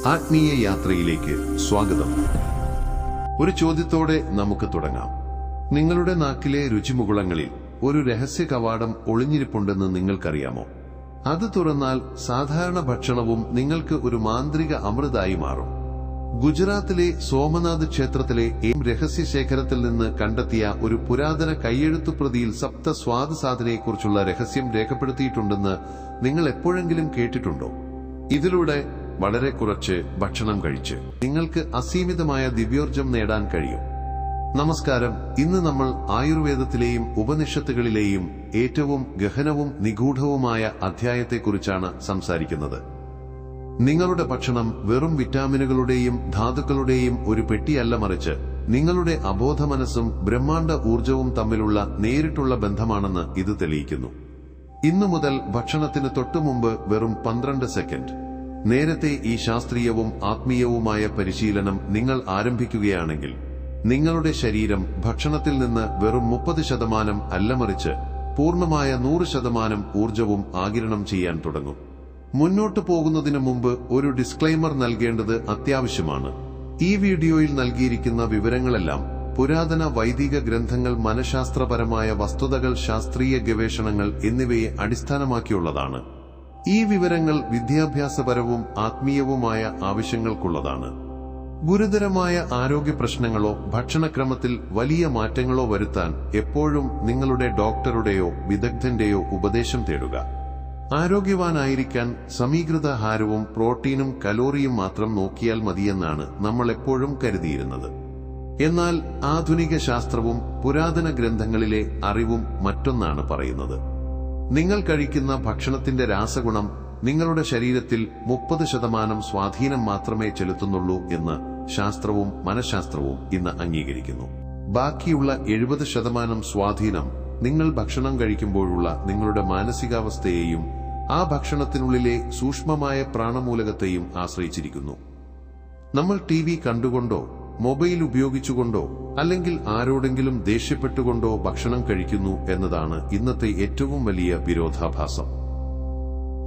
ആത്മീയ യാത്രയിലേക്ക് സ്വാഗതം. ഒരു ചോദ്യത്തോടെ നമുക്ക് തുടങ്ങാം. നിങ്ങളുടെ നാക്കിലെ രുചിമുകുളങ്ങളിൽ ഒരു രഹസ്യ കവാടം ഒളിഞ്ഞിരിപ്പുണ്ടെന്ന് നിങ്ങൾക്കറിയാമോ? അത് തുറന്നാൽ സാധാരണ ഭക്ഷണവും നിങ്ങൾക്ക് ഒരു മാന്ത്രിക അമൃതായി മാറും. ഗുജറാത്തിലെ സോമനാഥ് ക്ഷേത്രത്തിലെ രഹസ്യശേഖരത്തിൽ നിന്ന് കണ്ടെത്തിയ ഒരു പുരാതന കൈയെഴുത്തുപ്രതിയിൽ സപ്ത സ്വാദ് സാധനയെക്കുറിച്ചുള്ള രഹസ്യം രേഖപ്പെടുത്തിയിട്ടുണ്ടെന്ന് നിങ്ങൾ എപ്പോഴെങ്കിലും കേട്ടിട്ടുണ്ടോ? ഇതിലൂടെ വളരെ കുറച്ച് ഭക്ഷണം കഴിച്ച് നിങ്ങൾക്ക് അസീമിതമായ ദിവ്യോർജം നേടാൻ കഴിയും. നമസ്കാരം. ഇന്ന് നമ്മൾ ആയുർവേദത്തിലെയും ഉപനിഷത്തുകളിലെയും ഏറ്റവും ഗഹനവും നിഗൂഢവുമായ അധ്യായത്തെക്കുറിച്ചാണ് സംസാരിക്കുന്നത്. നിങ്ങളുടെ ഭക്ഷണം വെറും വിറ്റാമിനുകളുടെയും ധാതുക്കളുടെയും ഒരു പെട്ടിയല്ല, മറിച്ച് നിങ്ങളുടെ അബോധ മനസ്സും ബ്രഹ്മാണ്ഡ ഊർജവും തമ്മിലുള്ള നേരിട്ടുള്ള ബന്ധമാണെന്ന് ഇത് തെളിയിക്കുന്നു. ഇന്നു മുതൽ ഭക്ഷണത്തിന് തൊട്ടുമുമ്പ് വെറും 12 സെക്കൻഡ് നേരത്തെ ഈ ശാസ്ത്രീയവും ആത്മീയവുമായ പരിശീലനം നിങ്ങൾ ആരംഭിക്കുകയാണെങ്കിൽ നിങ്ങളുടെ ശരീരം ഭക്ഷണത്തിൽ നിന്ന് വെറും 30% അല്ല, മറിച്ച് പൂർണ്ണമായ 100% ഊർജവും ആഗിരണം ചെയ്യാൻ തുടങ്ങും. മുന്നോട്ടു പോകുന്നതിന് മുമ്പ് ഒരു ഡിസ്ക്ലെയിമർ നൽകേണ്ടത് അത്യാവശ്യമാണ്. ഈ വീഡിയോയിൽ നൽകിയിരിക്കുന്ന വിവരങ്ങളെല്ലാം പുരാതന വൈദിക ഗ്രന്ഥങ്ങൾ, മനഃശാസ്ത്രപരമായ വസ്തുതകൾ, ശാസ്ത്രീയ ഗവേഷണങ്ങൾ എന്നിവയെ അടിസ്ഥാനമാക്കിയുള്ളതാണ്. ഈ വിവരങ്ങൾ വിദ്യാഭ്യാസപരവും ആത്മീയവുമായ ആവശ്യങ്ങൾക്കുള്ളതാണ്. ഗുരുതരമായ ആരോഗ്യ പ്രശ്നങ്ങളോ ഭക്ഷണക്രമത്തിൽ വലിയ മാറ്റങ്ങളോ വരുത്താൻ എപ്പോഴും നിങ്ങളുടെ ഡോക്ടറുടെയോ വിദഗ്ധന്റെയോ ഉപദേശം തേടുക. ആരോഗ്യവാനായിരിക്കാൻ സമീകൃതാഹാരവും പ്രോട്ടീനും കലോറിയും മാത്രം നോക്കിയാൽ മതിയെന്നാണ് നമ്മൾ എപ്പോഴും കരുതിയിരുന്നത്. എന്നാൽ ആധുനിക ശാസ്ത്രവും പുരാതന ഗ്രന്ഥങ്ങളിലെ അറിവും മറ്റൊന്നാണ് പറയുന്നത്. നിങ്ങൾ കഴിക്കുന്ന ഭക്ഷണത്തിന്റെ രാസഗുണം നിങ്ങളുടെ ശരീരത്തിൽ 30% സ്വാധീനം മാത്രമേ ചെലുത്തുന്നുള്ളൂ എന്ന് ശാസ്ത്രവും മനഃശാസ്ത്രവും ഇന്ന് അംഗീകരിക്കുന്നു. ബാക്കിയുള്ള 70% സ്വാധീനം നിങ്ങൾ ഭക്ഷണം കഴിക്കുമ്പോഴുള്ള നിങ്ങളുടെ മാനസികാവസ്ഥയെയും ആ ഭക്ഷണത്തിനുള്ളിലെ സൂക്ഷ്മമായ പ്രാണമൂലകത്തെയും ആശ്രയിച്ചിരിക്കുന്നു. നമ്മൾ TV കണ്ടുകൊണ്ടോ മൊബൈൽ ഉപയോഗിച്ചുകൊണ്ടോ അല്ലെങ്കിൽ ആരോടെങ്കിലും ദേഷ്യപ്പെട്ടുകൊണ്ടോ ഭക്ഷണം കഴിക്കുന്നു എന്നതാണ് ഇന്നത്തെ ഏറ്റവും വലിയ വിരോധാഭാസം.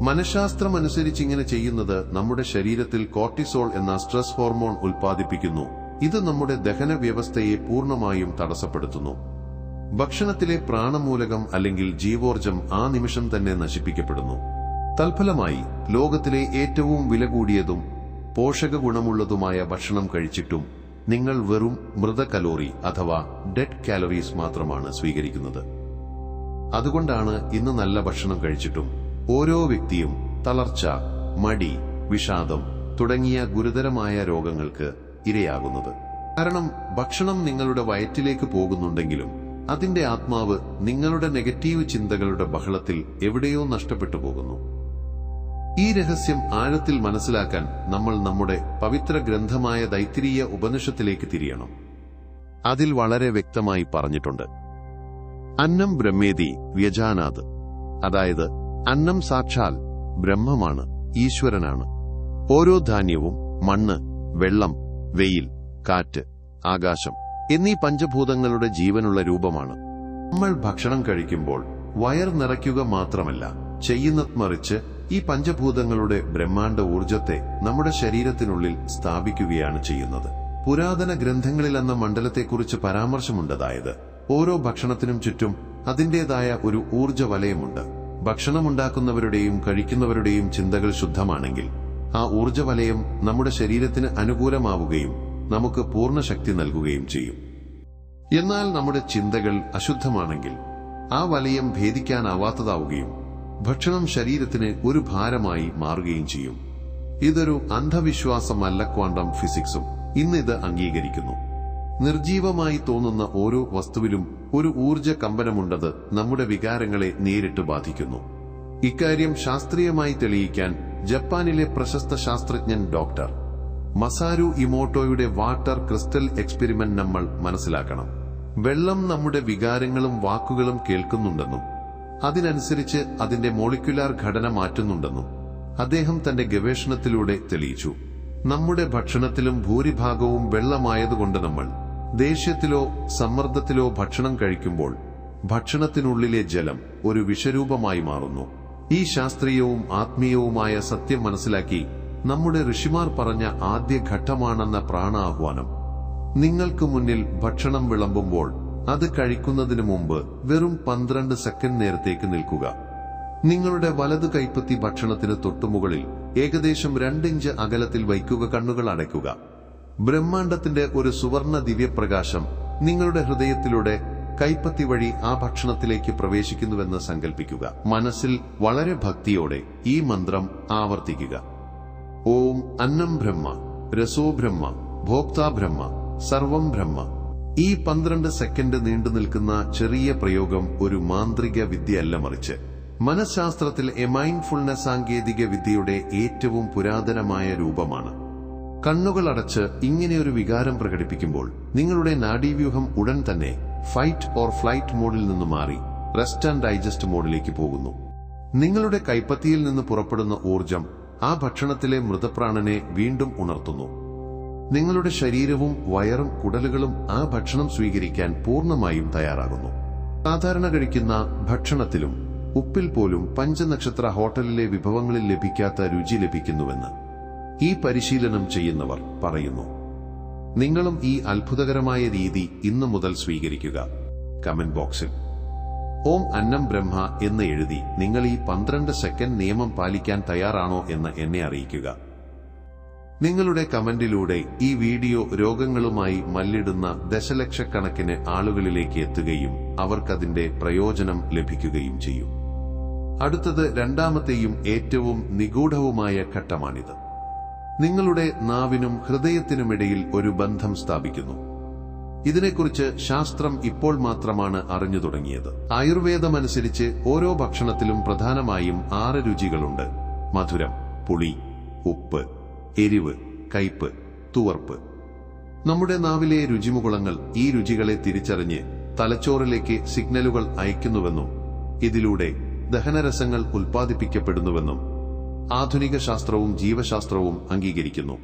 മനഃശാസ്ത്രമനുസരിച്ച് ഇങ്ങനെ ചെയ്യുന്നത് നമ്മുടെ ശരീരത്തിൽ കോർട്ടിസോൾ എന്ന സ്ട്രെസ് ഹോർമോൺ ഉൽപ്പാദിപ്പിക്കുന്നു. ഇത് നമ്മുടെ ദഹന വ്യവസ്ഥയെ പൂർണ്ണമായും തടസ്സപ്പെടുത്തുന്നു. ഭക്ഷണത്തിലെ പ്രാണമൂലകം അല്ലെങ്കിൽ ജീവോർജം ആ നിമിഷം തന്നെ നശിപ്പിക്കപ്പെടുന്നു. തൽഫലമായി ലോകത്തിലെ ഏറ്റവും വില കൂടിയതും പോഷക ഗുണമുള്ളതുമായ ഭക്ഷണം കഴിച്ചിട്ടും നിങ്ങൾ വെറും മൃത കലോറി അഥവാ ഡെഡ് കാലറീസ് മാത്രമാണ് സ്വീകരിക്കുന്നത്. അതുകൊണ്ടാണ് ഇന്ന് നല്ല ഭക്ഷണം കഴിച്ചിട്ടും ഓരോ വ്യക്തിയും തളർച്ച, മടി, വിഷാദം തുടങ്ങിയ ഗുരുതരമായ രോഗങ്ങൾക്ക് ഇരയാകുന്നത്. കാരണം ഭക്ഷണം നിങ്ങളുടെ വയറ്റിലേക്ക് പോകുന്നുണ്ടെങ്കിലും അതിന്റെ ആത്മാവ് നിങ്ങളുടെ നെഗറ്റീവ് ചിന്തകളുടെ ബഹളത്തിൽ എവിടെയോ നഷ്ടപ്പെട്ടു പോകുന്നു. ഈ രഹസ്യം ആഴത്തിൽ മനസ്സിലാക്കാൻ നമ്മൾ നമ്മുടെ പവിത്ര ഗ്രന്ഥമായ തൈത്തിരീയ ഉപനിഷത്തിലേക്ക് തിരിയണം. അതിൽ വളരെ വ്യക്തമായി പറഞ്ഞിട്ടുണ്ട്, അന്നം ബ്രഹ്മേതി വ്യജാനാത്. അതായത് അന്നം സാക്ഷാൽ ബ്രഹ്മമാണ്, ഈശ്വരനാണ്. ഓരോ ധാന്യവും മണ്ണ്, വെള്ളം, വെയിൽ, കാറ്റ്, ആകാശം എന്നീ പഞ്ചഭൂതങ്ങളുടെ ജീവനുള്ള രൂപമാണ്. നമ്മൾ ഭക്ഷണം കഴിക്കുമ്പോൾ വയർ നിറയ്ക്കുക മാത്രമല്ല ചെയ്യുന്നത്, മറിച്ച് ഈ പഞ്ചഭൂതങ്ങളുടെ ബ്രഹ്മാണ്ഡ ഊർജത്തെ നമ്മുടെ ശരീരത്തിനുള്ളിൽ സ്ഥാപിക്കുകയാണ് ചെയ്യുന്നത്. പുരാതന ഗ്രന്ഥങ്ങളിൽ എന്ന മണ്ഡലത്തെക്കുറിച്ച് പരാമർശമുണ്ടതായത് ഓരോ ഭക്ഷണത്തിനും ചുറ്റും അതിന്റേതായ ഒരു ഊർജ വലയമുണ്ട്. ഭക്ഷണമുണ്ടാക്കുന്നവരുടെയും കഴിക്കുന്നവരുടെയും ചിന്തകൾ ശുദ്ധമാണെങ്കിൽ ആ ഊർജവലയം നമ്മുടെ ശരീരത്തിന് അനുകൂലമാവുകയും നമുക്ക് പൂർണ്ണ ശക്തി നൽകുകയും ചെയ്യും. എന്നാൽ നമ്മുടെ ചിന്തകൾ അശുദ്ധമാണെങ്കിൽ ആ വലയം ഭേദിക്കാനാവാത്തതാവുകയും ഭക്ഷണം ശരീരത്തിന് ഒരു ഭാരമായി മാറുകയും ചെയ്യും. ഇതൊരു അന്ധവിശ്വാസമല്ല, ക്വാണ്ടം ഫിസിക്സും ഇന്നിത് അംഗീകരിക്കുന്നു. നിർജീവമായി തോന്നുന്ന ഓരോ വസ്തുവിലും ഒരു ഊർജ കമ്പനമുണ്ടത് നമ്മുടെ വികാരങ്ങളെ നേരിട്ട് ബാധിക്കുന്നു. ഇക്കാര്യം ശാസ്ത്രീയമായി തെളിയിക്കാൻ ജപ്പാനിലെ പ്രശസ്ത ശാസ്ത്രജ്ഞൻ doctor Masaru ഇമോട്ടോയുടെ water crystal experiment നമ്മൾ മനസ്സിലാക്കണം. വെള്ളം നമ്മുടെ വികാരങ്ങളും വാക്കുകളും കേൾക്കുന്നുണ്ടെന്നും അതിനനുസരിച്ച് അതിന്റെ മോളിക്യുലാർ ഘടന മാറ്റുന്നുണ്ടെന്നും അദ്ദേഹം തന്റെ ഗവേഷണത്തിലൂടെ തെളിയിച്ചു. നമ്മുടെ ഭക്ഷണത്തിലും ഭൂരിഭാഗവും വെള്ളമായതുകൊണ്ട് നമ്മൾ ദേഷ്യത്തിലോ സമ്മർദ്ദത്തിലോ ഭക്ഷണം കഴിക്കുമ്പോൾ ഭക്ഷണത്തിനുള്ളിലെ ജലം ഒരു വിഷരൂപമായി മാറുന്നു. ഈ ശാസ്ത്രീയവും ആത്മീയവുമായ സത്യം മനസ്സിലാക്കി നമ്മുടെ ഋഷിമാർ പറഞ്ഞ ആദ്യ ഘട്ടമാണെന്ന പ്രാണാഹ്വാനം. നിങ്ങൾക്ക് മുന്നിൽ ഭക്ഷണം വിളമ്പുമ്പോൾ അത് കഴിക്കുന്നതിന് മുമ്പ് വെറും 12 സെക്കൻഡ് നേരത്തേക്ക് നിൽക്കുക. നിങ്ങളുടെ വലതു കൈപ്പത്തി ഭക്ഷണത്തിന് തൊട്ടുമുകളിൽ ഏകദേശം 2 ഇഞ്ച് അകലത്തിൽ വയ്ക്കുക. കണ്ണുകൾ അടയ്ക്കുക. ബ്രഹ്മാണ്ടത്തിന്റെ ഒരു സുവർണ ദിവ്യപ്രകാശം നിങ്ങളുടെ ഹൃദയത്തിലൂടെ കൈപ്പത്തി വഴി ആ ഭക്ഷണത്തിലേക്ക് പ്രവേശിക്കുന്നുവെന്ന് സങ്കല്പിക്കുക. മനസ്സിൽ വളരെ ഭക്തിയോടെ ഈ മന്ത്രം ആവർത്തിക്കുക. ഓം അന്നം ബ്രഹ്മ, രസോ ബ്രഹ്മ, ഭോക്താ ബ്രഹ്മ, സർവം ബ്രഹ്മ. ഈ 12 സെക്കൻഡ് നീണ്ടു നിൽക്കുന്ന ചെറിയ പ്രയോഗം ഒരു മാന്ത്രിക വിദ്യയല്ല, മറിച്ച് മനഃശാസ്ത്രത്തിൽ മൈൻഡ്ഫുൾനെസ് സാങ്കേതിക വിദ്യയുടെ ഏറ്റവും പുരാതനമായ രൂപമാണ്. കണ്ണുകൾ അടച്ച് ഇങ്ങനെയൊരു വികാരം പ്രകടിപ്പിക്കുമ്പോൾ നിങ്ങളുടെ നാഡീവ്യൂഹം ഉടൻ തന്നെ ഫൈറ്റ് ഓർ ഫ്ലൈറ്റ് മോഡിൽ നിന്ന് മാറി റെസ്റ്റ് ആൻഡ് ഡൈജസ്റ്റ് മോഡിലേക്ക് പോകുന്നു. നിങ്ങളുടെ കൈപ്പത്തിയിൽ നിന്ന് പുറപ്പെടുന്ന ഊർജം ആ ഭക്ഷണത്തിലെ മൃതപ്രാണനെ വീണ്ടും ഉണർത്തുന്നു. നിങ്ങളുടെ ശരീരവും വയറും കുടലുകളും ആ ഭക്ഷണം സ്വീകരിക്കാൻ പൂർണ്ണമായും തയ്യാറാകുന്നു. സാധാരണ കഴിക്കുന്ന ഭക്ഷണത്തിലും ഉപ്പിൽ പോലും 5 നക്ഷത്ര ഹോട്ടലിലെ വിഭവങ്ങളിൽ ലഭിക്കാത്ത രുചി ലഭിക്കുന്നുവെന്ന് ഈ പരിശീലനം ചെയ്യുന്നവർ പറയുന്നു. നിങ്ങളും ഈ അത്ഭുതകരമായ രീതി ഇന്നു മുതൽ സ്വീകരിക്കുക. കമന്റ് ബോക്സിൽ ഓം അന്നം ബ്രഹ്മ എന്ന് എഴുതി നിങ്ങൾ ഈ 12 സെക്കൻഡ് നിയമം പാലിക്കാൻ തയ്യാറാണോ എന്ന് എന്നെ അറിയിക്കുക. നിങ്ങളുടെ കമന്റിലൂടെ ഈ വീഡിയോ രോഗങ്ങളുമായി മല്ലിടുന്ന ദശലക്ഷക്കണക്കിന് ആളുകളിലേക്ക് എത്തുകയും അവർക്കതിന്റെ പ്രയോജനം ലഭിക്കുകയും ചെയ്യും. അടുത്തത് രണ്ടാമത്തെയും ഏറ്റവും നിഗൂഢവുമായ ഘട്ടമാണിത്. നിങ്ങളുടെ നാവിനും ഹൃദയത്തിനുമിടയിൽ ഒരു ബന്ധം സ്ഥാപിക്കുന്നു. ഇതിനെക്കുറിച്ച് ശാസ്ത്രം ഇപ്പോൾ മാത്രമാണ് അറിഞ്ഞു തുടങ്ങിയത്. ആയുർവേദമനുസരിച്ച് ഓരോ ഭക്ഷണത്തിലും പ്രധാനമായും 6 രുചികളുണ്ട്: മധുരം, പുളി, ഉപ്പ്, എരിവ്, കയ്പ്, തുവർപ്പ്. നമ്മുടെ നാവിലെ രുചിമുകുളങ്ങൾ ഈ രുചികളെ തിരിച്ചറിഞ്ഞ് തലച്ചോറിലേക്ക് സിഗ്നലുകൾ അയക്കുന്നുവെന്നും ഇതിലൂടെ ദഹനരസങ്ങൾ ഉൽപ്പാദിപ്പിക്കപ്പെടുന്നുവെന്നും ആധുനിക ശാസ്ത്രവും ജീവശാസ്ത്രവും അംഗീകരിക്കുന്നു.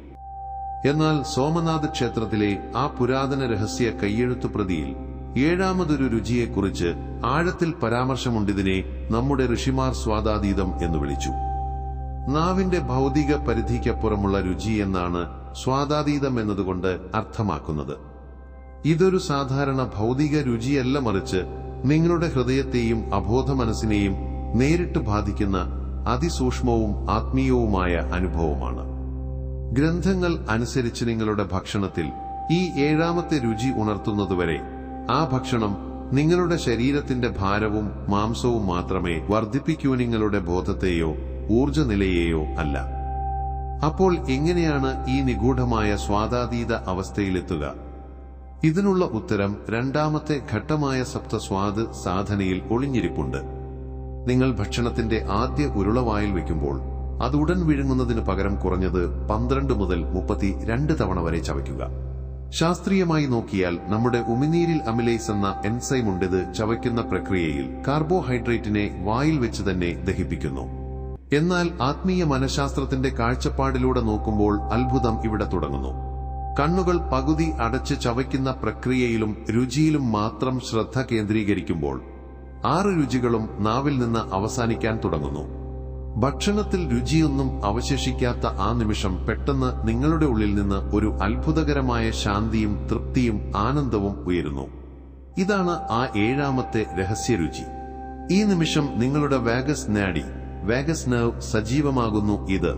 എന്നാൽ സോമനാഥ് ക്ഷേത്രത്തിലെ ആ പുരാതന രഹസ്യ കയ്യെഴുത്തു പ്രതിയിൽ 7ാമതൊരു രുചിയെക്കുറിച്ച് ആഴത്തിൽ പരാമർശമുണ്ടിതിനെ നമ്മുടെ ഋഷിമാർ സ്വാദാതീതം എന്ന് വിളിച്ചു. നാവിന്റെ ഭൗതിക പരിധിക്കപ്പുറമുള്ള രുചി എന്നാണ് സ്വാദാതീതം എന്നതുകൊണ്ട് അർത്ഥമാക്കുന്നത്. ഇതൊരു സാധാരണ ഭൗതിക രുചിയല്ല, മറിച്ച് നിങ്ങളുടെ ഹൃദയത്തെയും അബോധ മനസ്സിനെയും നേരിട്ട് ബാധിക്കുന്ന അതിസൂക്ഷ്മവും ആത്മീയവുമായ അനുഭവമാണ്. ഗ്രന്ഥങ്ങൾ അനുസരിച്ച് നിങ്ങളുടെ ഭക്ഷണത്തിൽ ഈ 7ാമത്തെ രുചി ഉണർത്തുന്നതുവരെ ആ ഭക്ഷണം നിങ്ങളുടെ ശരീരത്തിന്റെ ഭാരവും മാംസവും മാത്രമേ വർദ്ധിപ്പിക്കൂ, നിങ്ങളുടെ ബോധത്തെയോ ഊർജ്ജനിലയെയോ അല്ല. അപ്പോൾ എങ്ങനെയാണ് ഈ നിഗൂഢമായ സ്വാദാതീത അവസ്ഥയിലെത്തുക? ഇതിനുള്ള ഉത്തരം 2ാമത്തെ ഘട്ടമായ സപ്തസ്വാദ് സാധനയിൽ ഒളിഞ്ഞിരിപ്പുണ്ട്. നിങ്ങൾ ഭക്ഷണത്തിന്റെ ആദ്യ ഉരുളവായിൽ വയ്ക്കുമ്പോൾ അത് ഉടൻ വിഴുങ്ങുന്നതിന് പകരം കുറഞ്ഞത് 12 മുതൽ 32 തവണ വരെ ചവയ്ക്കുക. ശാസ്ത്രീയമായി നോക്കിയാൽ നമ്മുടെ ഉമിനീരിൽ അമിലേസ് എന്ന എൻസൈം ഉണ്ടിത് ചവയ്ക്കുന്ന പ്രക്രിയയിൽ കാർബോഹൈഡ്രേറ്റിനെ വായിൽ വെച്ച് തന്നെ ദഹിപ്പിക്കുന്നു. എന്നാൽ ആത്മീയ മനഃശാസ്ത്രത്തിന്റെ കാഴ്ചപ്പാടിലൂടെ നോക്കുമ്പോൾ അത്ഭുതം ഇവിടെ തുടങ്ങുന്നു. കണ്ണുകൾ പകുതി അടച്ച് ചവയ്ക്കുന്ന പ്രക്രിയയിലും രുചിയിലും മാത്രം ശ്രദ്ധ കേന്ദ്രീകരിക്കുമ്പോൾ 6 രുചികളും നാവിൽ നിന്ന് അവസാനിക്കാൻ തുടങ്ങുന്നു. ഭക്ഷണത്തിൽ രുചിയൊന്നും അവശേഷിക്കാത്ത ആ നിമിഷം പെട്ടെന്ന് നിങ്ങളുടെ ഉള്ളിൽ നിന്ന് ഒരു അത്ഭുതകരമായ ശാന്തിയും തൃപ്തിയും ആനന്ദവും ഉയരുന്നു. ഇതാണ് ആ 7ാമത്തെ രഹസ്യരുചി. ഈ നിമിഷം നിങ്ങളുടെ വാഗസ് നെർവ് സജീവമാകുന്നു. ഇത്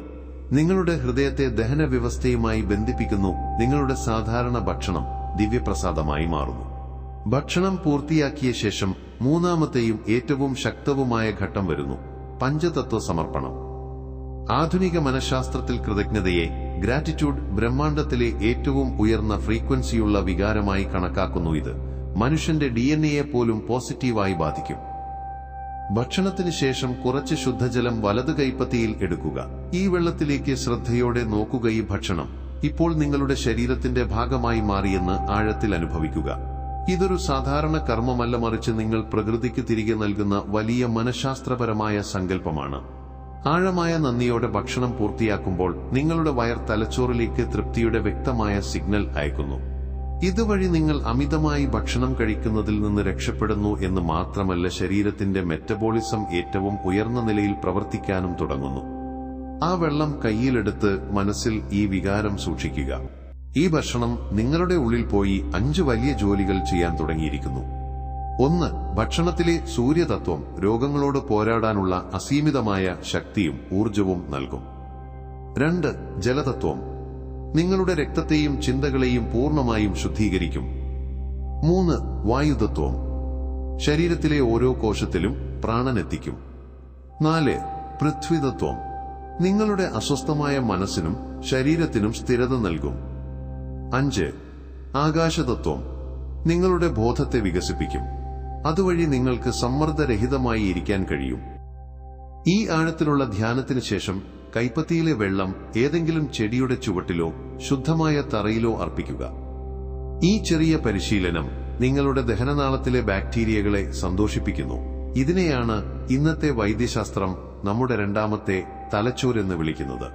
നിങ്ങളുടെ ഹൃദയത്തെ ദഹന വ്യവസ്ഥയുമായി ബന്ധിപ്പിക്കുന്നു. നിങ്ങളുടെ സാധാരണ ഭക്ഷണം ദിവ്യപ്രസാദമായി മാറുന്നു. ഭക്ഷണം പൂർത്തിയാക്കിയ ശേഷം 3ാമത്തെയും ഏറ്റവും ശക്തവുമായ ഘട്ടം വരുന്നു: പഞ്ചതത്വ സമർപ്പണം. ആധുനിക മനഃശാസ്ത്രത്തിൽ കൃതജ്ഞതയെ ഗ്രാറ്റിറ്റ്യൂഡ് ബ്രഹ്മാണ്ടത്തിലെ ഏറ്റവും ഉയർന്ന ഫ്രീക്വൻസിയുള്ള വികാരമായി കണക്കാക്കുന്നു. ഇത് മനുഷ്യന്റെ DNA പോലും പോസിറ്റീവായി ബാധിക്കും. ഭക്ഷണത്തിന് ശേഷം കുറച്ച് ശുദ്ധജലം വലതു കൈപ്പത്തിയിൽ എടുക്കുക. ഈ വെള്ളത്തിലേക്ക് ശ്രദ്ധയോടെ നോക്കുക. ഈ ഭക്ഷണം ഇപ്പോൾ നിങ്ങളുടെ ശരീരത്തിന്റെ ഭാഗമായി മാറിയെന്ന് ആഴത്തിൽ അനുഭവിക്കുക. ഇതൊരു സാധാരണ കർമ്മമല്ല, മറിച്ച് നിങ്ങൾ പ്രകൃതിക്ക് തിരികെ നൽകുന്ന വലിയ മനഃശാസ്ത്രപരമായ സങ്കല്പമാണ്. ആഴമായ നന്ദിയോടെ ഭക്ഷണം പൂർത്തിയാക്കുമ്പോൾ നിങ്ങളുടെ വയർ തലച്ചോറിലേക്ക് തൃപ്തിയുടെ വ്യക്തമായ സിഗ്നൽ അയക്കുന്നു. ഇതുവഴി നിങ്ങൾ അമിതമായി ഭക്ഷണം കഴിക്കുന്നതിൽ നിന്ന് രക്ഷപ്പെടുന്നു എന്ന് മാത്രമല്ല, ശരീരത്തിന്റെ മെറ്റബോളിസം ഏറ്റവും ഉയർന്ന നിലയിൽ പ്രവർത്തിക്കാനും തുടങ്ങുന്നു. ആ വെള്ളം കയ്യിലെടുത്ത് മനസ്സിൽ ഈ വികാരം സൂക്ഷിക്കുക. ഈ ഭക്ഷണം നിങ്ങളുടെ ഉള്ളിൽ പോയി 5 വലിയ ജോലികൾ ചെയ്യാൻ തുടങ്ങിയിരിക്കുന്നു. 1. ഭക്ഷണത്തിലെ സൂര്യതത്വം രോഗങ്ങളോട് പോരാടാനുള്ള അസീമിതമായ ശക്തിയും ഊർജവും നൽകും. 2. ജലതത്വം നിങ്ങളുടെ രക്തത്തെയും ചിന്തകളെയും പൂർണ്ണമായും ശുദ്ധീകരിക്കും. 3. വായുതത്വം ശരീരത്തിലെ ഓരോ കോശത്തിലും പ്രാണനെത്തിക്കും. 4. പൃഥ്വിതത്വം നിങ്ങളുടെ അസ്വസ്ഥമായ മനസ്സിനും ശരീരത്തിനും സ്ഥിരത നൽകും. 5. ആകാശതത്വം നിങ്ങളുടെ ബോധത്തെ വികസിപ്പിക്കും. അതുവഴി നിങ്ങൾക്ക് സമ്മർദ്ദരഹിതമായി ഇരിക്കാൻ കഴിയും. ഈ ആഴത്തിലുള്ള ധ്യാനത്തിന് ശേഷം കൈപ്പത്തിയിലെ വെള്ളം ഏതെങ്കിലും ചെടിയുടെ ചുവട്ടിലോ ശുദ്ധമായ തറയിലോ അർപ്പിക്കുക. ഈ ചെറിയ പരിശീലനം നിങ്ങളുടെ ദഹനനാളത്തിലെ ബാക്ടീരിയകളെ സന്തോഷിപ്പിക്കുന്നു. ഇതിനെയാണ് ഇന്നത്തെ വൈദ്യശാസ്ത്രം നമ്മുടെ 2ാമത്തെ തലച്ചോരെന്ന് വിളിക്കുന്നത്.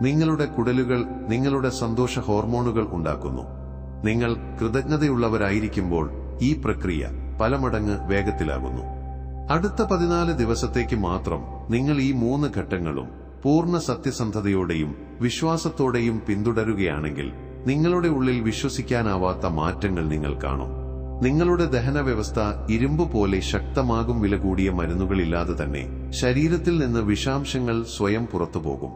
നിങ്ങളുടെ കുടലുകൾ നിങ്ങളുടെ സന്തോഷ ഹോർമോണുകൾ ഉണ്ടാക്കുന്നു. നിങ്ങൾ കൃതജ്ഞതയുള്ളവരായിരിക്കുമ്പോൾ ഈ പ്രക്രിയ പല മടങ്ങ് വേഗത്തിലാകുന്നു. അടുത്ത 14 ദിവസത്തേക്ക് മാത്രം നിങ്ങൾ ഈ 3 ഘട്ടങ്ങളും പൂർണ്ണ സത്യസന്ധതയോടെയും വിശ്വാസത്തോടെയും പിന്തുടരുകയാണെങ്കിൽ നിങ്ങളുടെ ഉള്ളിൽ വിശ്വസിക്കാനാവാത്ത മാറ്റങ്ങൾ നിങ്ങൾ കാണും. നിങ്ങളുടെ ദഹന വ്യവസ്ഥ ഇരുമ്പ് പോലെ ശക്തമാകും. വില കൂടിയ മരുന്നുകളില്ലാതെ തന്നെ ശരീരത്തിൽ നിന്ന് വിഷാംശങ്ങൾ സ്വയം പുറത്തുപോകും.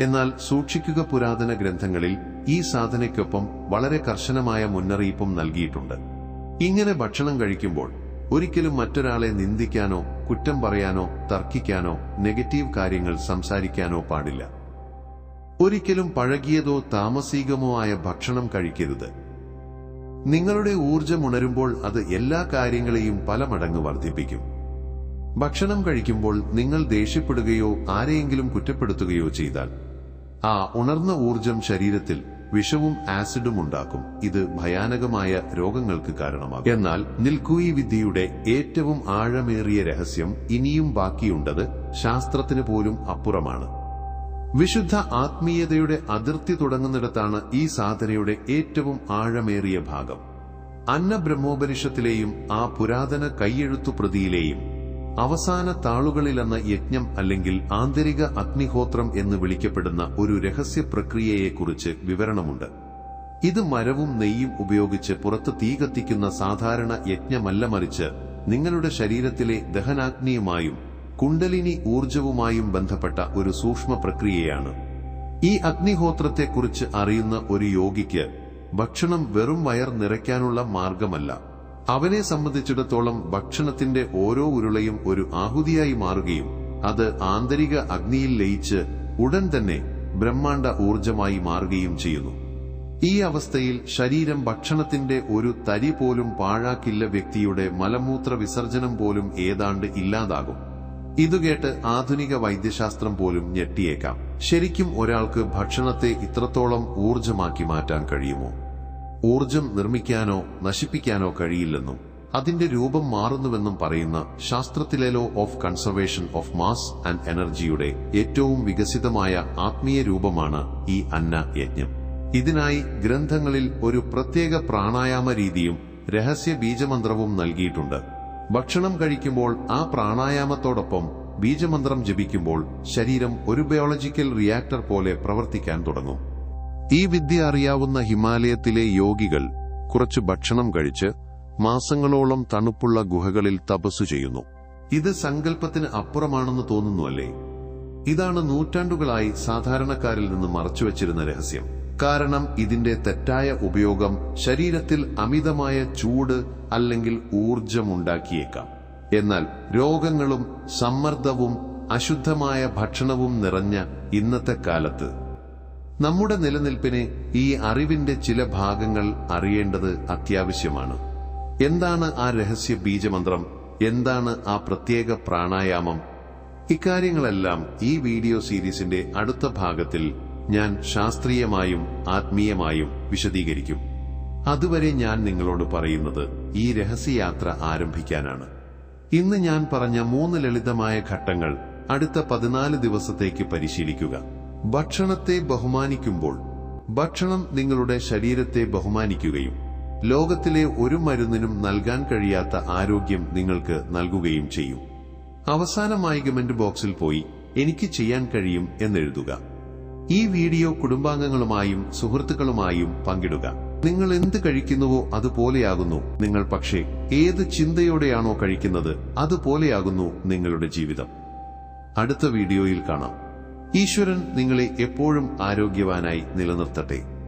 എന്നാൽ സൂക്ഷിക്കുക, പുരാതന ഗ്രന്ഥങ്ങളിൽ ഈ സാധനയ്ക്കൊപ്പം വളരെ കർശനമായ മുന്നറിയിപ്പും നൽകിയിട്ടുണ്ട്. ഇങ്ങനെ ഭക്ഷണം കഴിക്കുമ്പോൾ ഒരിക്കലും മറ്റൊരാളെ നിന്ദിക്കാനോ കുറ്റം പറയാനോ തർക്കിക്കാനോ നെഗറ്റീവ് കാര്യങ്ങൾ സംസാരിക്കാനോ പാടില്ല. ഒരിക്കലും പഴകിയതോ താമസികമോ ആയ ഭക്ഷണം കഴിക്കരുത്. നിങ്ങളുടെ ഊർജം ഉണരുമ്പോൾ അത് എല്ലാ കാര്യങ്ങളെയും പല മടങ്ങ് വർദ്ധിപ്പിക്കും. ഭക്ഷണം കഴിക്കുമ്പോൾ നിങ്ങൾ ദേഷ്യപ്പെടുകയോ ആരെയെങ്കിലും കുറ്റപ്പെടുത്തുകയോ ചെയ്താൽ ആ ഉണർന്ന ഊർജം ശരീരത്തിൽ വിഷവും ആസിഡും ഉണ്ടാക്കും. ഇത് ഭയാനകമായ രോഗങ്ങൾക്ക് കാരണമാകും. എന്നാൽ നിൽക്കൂ, ഈ വിദ്യയുടെ ഏറ്റവും ആഴമേറിയ രഹസ്യം ഇനിയും ബാക്കിയുണ്ടത് ശാസ്ത്രത്തിന് പോലും അപ്പുറമാണ്. വിശുദ്ധ ആത്മീയതയുടെ അതിർത്തി തുടങ്ങുന്നിടത്താണ് ഈ സാധനയുടെ ഏറ്റവും ആഴമേറിയ ഭാഗം. അന്നബ്രഹ്മോപനിഷത്തിലെയും ആ പുരാതന കൈയെഴുത്തു പ്രതിയിലെയും അവസാന താളുകളിലെന്ന യജ്ഞം അല്ലെങ്കിൽ ആന്തരിക അഗ്നിഹോത്രം എന്ന് വിളിക്കപ്പെടുന്ന ഒരു രഹസ്യ പ്രക്രിയയെക്കുറിച്ച് വിവരണമുണ്ട്. ഇത് മരവും നെയ്യും ഉപയോഗിച്ച് പുറത്ത് തീ കത്തിക്കുന്ന സാധാരണ യജ്ഞമല്ല, മറിച്ച് നിങ്ങളുടെ ശരീരത്തിലെ ദഹനാഗ്നിയുമായും കുണ്ടലിനി ഊർജവുമായും ബന്ധപ്പെട്ട ഒരു സൂക്ഷ്മ പ്രക്രിയയാണ്. ഈ അഗ്നിഹോത്രത്തെക്കുറിച്ച് അറിയുന്ന ഒരു യോഗിക്ക് ഭക്ഷണം വെറും വയർ നിറയ്ക്കാനുള്ള മാർഗമല്ല. അവനെ സംബന്ധിച്ചിടത്തോളം ഭക്ഷണത്തിന്റെ ഓരോ ഉരുളയും ഒരു ആഹുതിയായി മാറുകയും അത് ആന്തരിക അഗ്നിയിൽ ലയിച്ച് ഉടൻ തന്നെ ബ്രഹ്മാണ്ഡ ഊർജമായി മാറുകയും ചെയ്യുന്നു. ഈ അവസ്ഥയിൽ ശരീരം ഭക്ഷണത്തിന്റെ ഒരു തരി പോലും പാഴാക്കില്ല. വ്യക്തിയുടെ മലമൂത്ര വിസർജനം പോലും ഏതാണ്ട് ഇല്ലാതാകും. ഇതുകേട്ട് ആധുനിക വൈദ്യശാസ്ത്രം പോലും ഞെട്ടിയേക്കാം. ശരിക്കും ഒരാൾക്ക് ഭക്ഷണത്തെ ഇത്രത്തോളം ഊർജമാക്കി മാറ്റാൻ കഴിയുമോ? ഊർജം നിർമ്മിക്കാനോ നശിപ്പിക്കാനോ കഴിയില്ലെന്നും അതിന്റെ രൂപം മാറുന്നുവെന്നും പറയുന്ന ശാസ്ത്രത്തിലെ law of conservation of mass and എനർജിയുടെ ഏറ്റവും വികസിതമായ ആത്മീയ രൂപമാണ് ഈ അന്ന യജ്ഞം. ഇതിനായി ഗ്രന്ഥങ്ങളിൽ ഒരു പ്രത്യേക പ്രാണായാമ രീതിയും രഹസ്യ ബീജമന്ത്രവും നൽകിയിട്ടുണ്ട്. ഭക്ഷണം കഴിക്കുമ്പോൾ ആ പ്രാണായാമത്തോടൊപ്പം ബീജമന്ത്രം ജപിക്കുമ്പോൾ ശരീരം ഒരു ബയോളജിക്കൽ റിയാക്ടർ പോലെ പ്രവർത്തിക്കാൻ തുടങ്ങും. ഈ വിദ്യ അറിയാവുന്ന ഹിമാലയത്തിലെ യോഗികൾ കുറച്ച് ഭക്ഷണം കഴിച്ച് മാസങ്ങളോളം തണുപ്പുള്ള ഗുഹകളിൽ തപസ്സു ചെയ്യുന്നു. ഇത് സങ്കല്പത്തിന് അപ്പുറമാണെന്ന് തോന്നുന്നുവല്ലേ? ഇതാണ് നൂറ്റാണ്ടുകളായി സാധാരണക്കാരിൽ നിന്ന് മറച്ചുവച്ചിരുന്ന രഹസ്യം. കാരണം ഇതിന്റെ തെറ്റായ ഉപയോഗം ശരീരത്തിൽ അമിതമായ ചൂട് അല്ലെങ്കിൽ ഊർജമുണ്ടാക്കിയേക്കാം. എന്നാൽ രോഗങ്ങളും സമ്മർദ്ദവും അശുദ്ധമായ ഭക്ഷണവും നിറഞ്ഞ ഇന്നത്തെ കാലത്ത് നമ്മുടെ നിലനിൽപ്പിന് ഈ അറിവിന്റെ ചില ഭാഗങ്ങൾ അറിയേണ്ടത് അത്യാവശ്യമാണ്. എന്താണ് ആ രഹസ്യ ബീജമന്ത്രം? എന്താണ് ആ പ്രത്യേക പ്രാണായാമം? ഇക്കാര്യങ്ങളെല്ലാം ഈ വീഡിയോ സീരീസിന്റെ അടുത്ത ഭാഗത്തിൽ ഞാൻ ശാസ്ത്രീയമായും ആത്മീയമായും വിശദീകരിക്കും. അതുവരെ ഞാൻ നിങ്ങളോട് പറയുന്നത് ഈ രഹസ്യയാത്ര ആരംഭിക്കാനാണ്. ഇന്ന് ഞാൻ പറഞ്ഞ 3 ലളിതമായ ഘട്ടങ്ങൾ അടുത്ത 14 ദിവസത്തേക്ക് പരിശീലിക്കുക. ഭക്ഷണത്തെ ബഹുമാനിക്കുമ്പോൾ ഭക്ഷണം നിങ്ങളുടെ ശരീരത്തെ ബഹുമാനിക്കുകയും ലോകത്തിലെ ഒരു മരുന്നിനും നൽകാൻ കഴിയാത്ത ആരോഗ്യം നിങ്ങൾക്ക് നൽകുകയും ചെയ്യും. അവസാനമായി കമന്റ് ബോക്സിൽ പോയി എനിക്ക് ചെയ്യാൻ കഴിയും എന്നെഴുതുക. ഈ വീഡിയോ കുടുംബാംഗങ്ങളുമായും സുഹൃത്തുക്കളുമായും പങ്കിടുക. നിങ്ങൾ എന്ത് കഴിക്കുന്നുവോ അതുപോലെയാകുന്നു നിങ്ങൾ. പക്ഷേ ഏത് ചിന്തയോടെയാണോ കഴിക്കുന്നത് അതുപോലെയാകുന്നു നിങ്ങളുടെ ജീവിതം. അടുത്ത വീഡിയോയിൽ കാണാം. ഈശ്വരൻ നിങ്ങളെ എപ്പോഴും ആരോഗ്യവാനായി നിലനിർത്തട്ടെ.